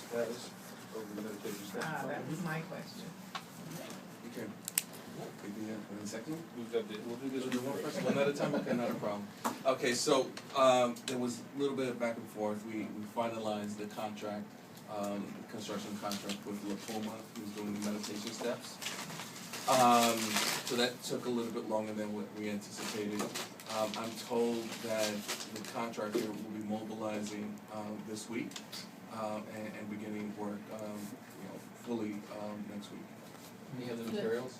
status of the meditation steps. That was my question. Okay. Any second? We'll do this One at a time, okay, not a problem. Okay, so, there was a little bit of back and forth, we finalized the contract, construction contract with La Poma, who's doing the meditation steps. So that took a little bit longer than what we anticipated. I'm told that the contractor will be mobilizing, this week, and beginning work, fully, next week. Do you have the materials?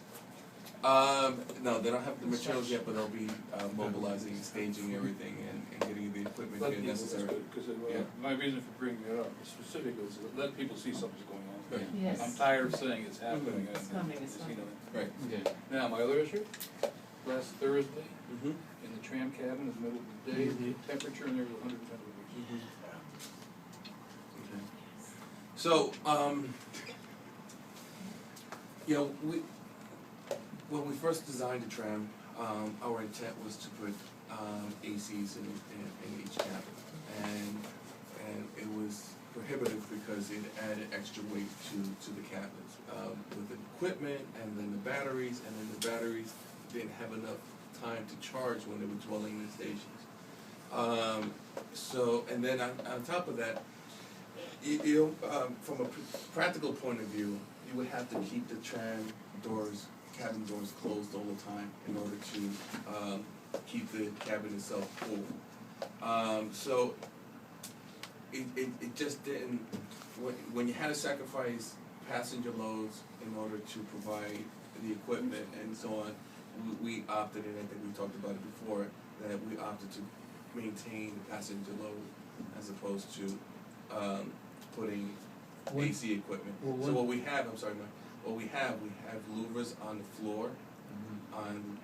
No, they don't have the materials yet, but they'll be mobilizing, staging everything, and getting the equipment here necessary. Because my reason for bringing it up specifically is to let people see something's going on. Right. Yes. I'm tired of saying it's happening. It's coming, it's coming. Right. Okay. Now, my other issue, last Thursday, Mm-hmm. in the Tram Cabin in the middle of the day, the temperature in there was 110 degrees. Okay. So, when we first designed the tram, our intent was to put ACs in each cabin, and it was prohibitive because it added extra weight to the cabins with the equipment, and then the batteries, didn't have enough time to charge when they were dwelling in the stations. And then on top of that, from a practical point of view, you would have to keep the tram doors, cabin doors closed all the time in order to keep the cabin itself cool. So it just didn't, when you had to sacrifice passenger loads in order to provide the equipment and so on, we opted, and I think we talked about it before, that we opted to maintain the passenger load as opposed to putting AC equipment. So what we have, we have louvers on the floor, on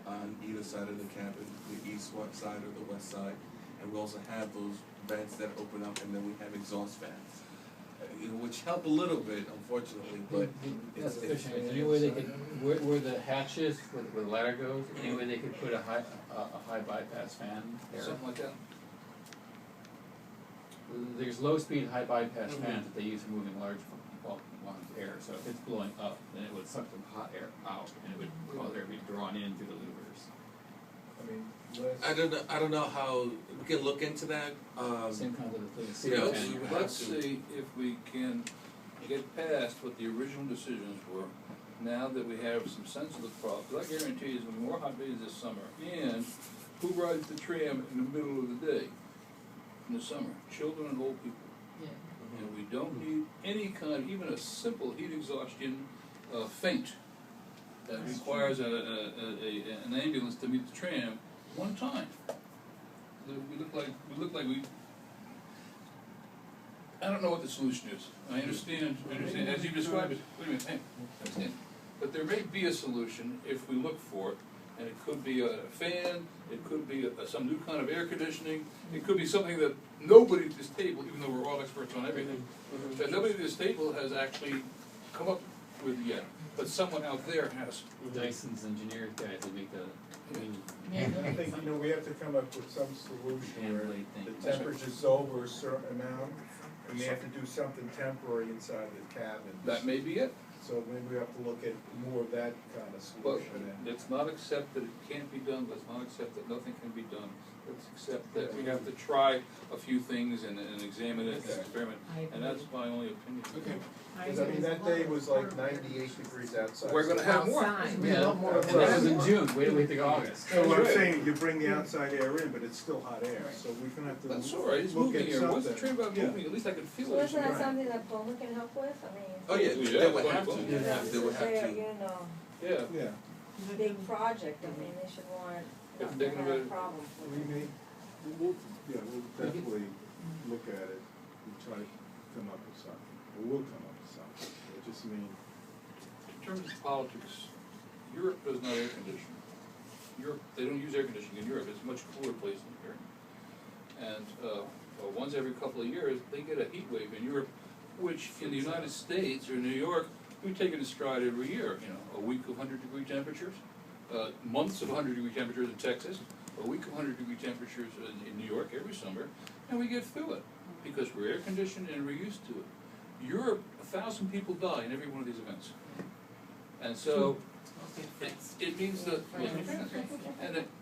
either side of the cabin, the east side or the west side, and we also have those vents that open up, and then we have exhaust fans, which help a little bit, unfortunately, but That's efficient. Is there any way they could, where the hatch is, where the ladder goes, any way they could put a high bypass fan there? Something like that. There's low speed, high bypass fans that they use for moving large bulk air, so if it's blowing up, then it would suck the hot air out, and it would cause air to be drawn in through the louvers. I don't know how, we can look into that. Same kind of thing. Yeah, Let's see if we can get past what the original decisions were, now that we have some sense of the problem. Because I guarantee you there's going to be more hot days this summer. And who rides the tram in the middle of the day in the summer? Children and old people. Yeah. And we don't need any kind, even a simple heat exhaustion feint that requires an ambulance to meet the tram one time. We look like we. I don't know what the solution is. I understand as you described it. Wait a minute, hang on. I understand. But there may be a solution if we look for it, and it could be a fan. It could be some new kind of air conditioning. It could be something that nobody at this table, even though we're all experts on everything, that nobody at this table has actually come up with yet. But someone out there has. Dyson's engineers guys will make the. I think, we have to come up with some solution where the Thing. temperature's over a certain amount, and we have to do something temporary inside the cabin. That may be it. So maybe we have to look at more of that kind of But solution. let's not accept that it can't be done, let's not accept that nothing can be done. Let's accept that we have to try a few things and examine it and experiment, and that's my only opinion. Okay. Because that day was like 98 degrees outside. We're gonna have more. Outside. Yeah, that was in June, wait till August. So what I'm That's right. saying, you bring the outside air in, but it's still hot air, so we're gonna have to That's all right, it's look moving at here, once the something. train about moving, at least I can feel So it. isn't that something that Poma can help with? I mean. Oh, yeah, Yeah, they would have to, wonderful. they would have They're, to. Yeah, Yeah, big project, I mean, they should want, If not they're to gonna have be- problems we with it. may, we'll definitely look at it and try to come up with something, or we'll come up with something. It just means, in terms of politics, Europe does not air condition. Europe, they don't use air conditioning in Europe, it's a much cooler place than here. And once every couple of years, they get a heat wave in Europe, which in the United States or New York, we take it in stride every year. A week of 100-degree temperatures, months of 100-degree temperatures in Texas, a week of 100-degree temperatures in New York every summer, and we get through it because we're air conditioned and we're used to it. Europe, 1,000 people die in every one of these events. And so, it means that,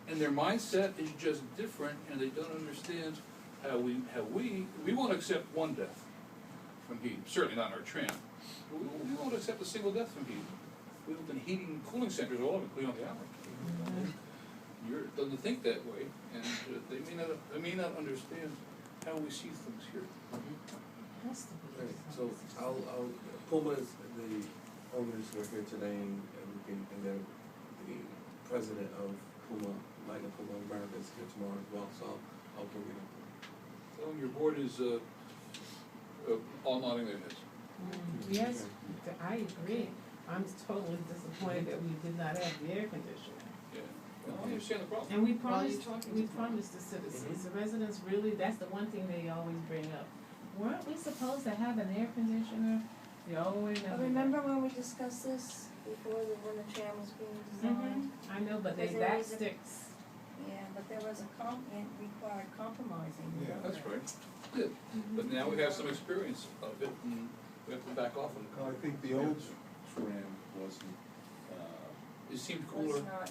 and their mindset is just different, and they don't understand how we won't accept one death from heat, certainly not in our tram. But we won't accept a single death from heat. We've been heating cooling centers all over, including on the island. Europe doesn't think that way, and they may not understand how we see things here. Right, so I'll Puma is the owners were here today, and they're the president of Puma, Lightning Puma America is here tomorrow as well, so I'll bring it up. So your board is all nodding their heads. Yes, I agree. I'm totally disappointed that we did not have the air conditioner. Yeah, well, I understand the problem. And we promised the citizens, the residents really, that's the one thing they always bring up. Weren't we supposed to have an air conditioner? You always have. Remember when we discussed this before, when the tram was being designed? I know, but Because there that was a- sticks. Yeah, but there was it required compromising. Yeah. That's right. Good. But now we have some experience of it, and we have to back off on it. Well, I think the old tram It seemed It's cooler. not,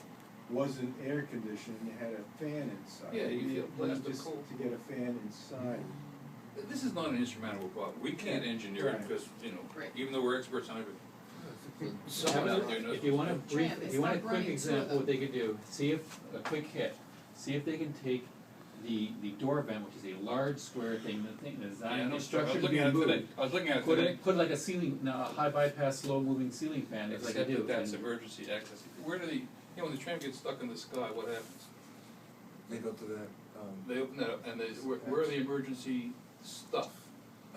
wasn't air conditioned, it had a fan inside. Yeah, you We feel need plastic just cool. to get a fan inside. This is not an insurmountable problem. We can't engineer it Right. because, Right. even though we're experts on everything. Someone out there knows. If you want a what's brief, Tram, if it's you want a not quick running example, through what they could do, see if, a quick hit, see if they can take the door vent, which is a large square thing, the thing, the Yeah, I design, know. the structure I was to looking be at it moved. today. I was looking at it Put today. it, put like a ceiling, no, a high bypass, slow moving ceiling fan, if they could do. That's and- emergency access. Where do when the tram gets stuck in the sky, what happens? They go to that, They open that up, and where are the emergency stuff?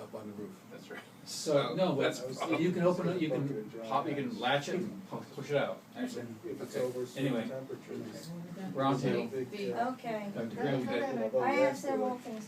up on the roof. That's right. So, no, That's but you can open it, you can pop, you can latch it, and push it out. Actually, If it's okay. over a certain Anyway. temperature. Round table. Big, The- okay. Dr. Graham, I have several things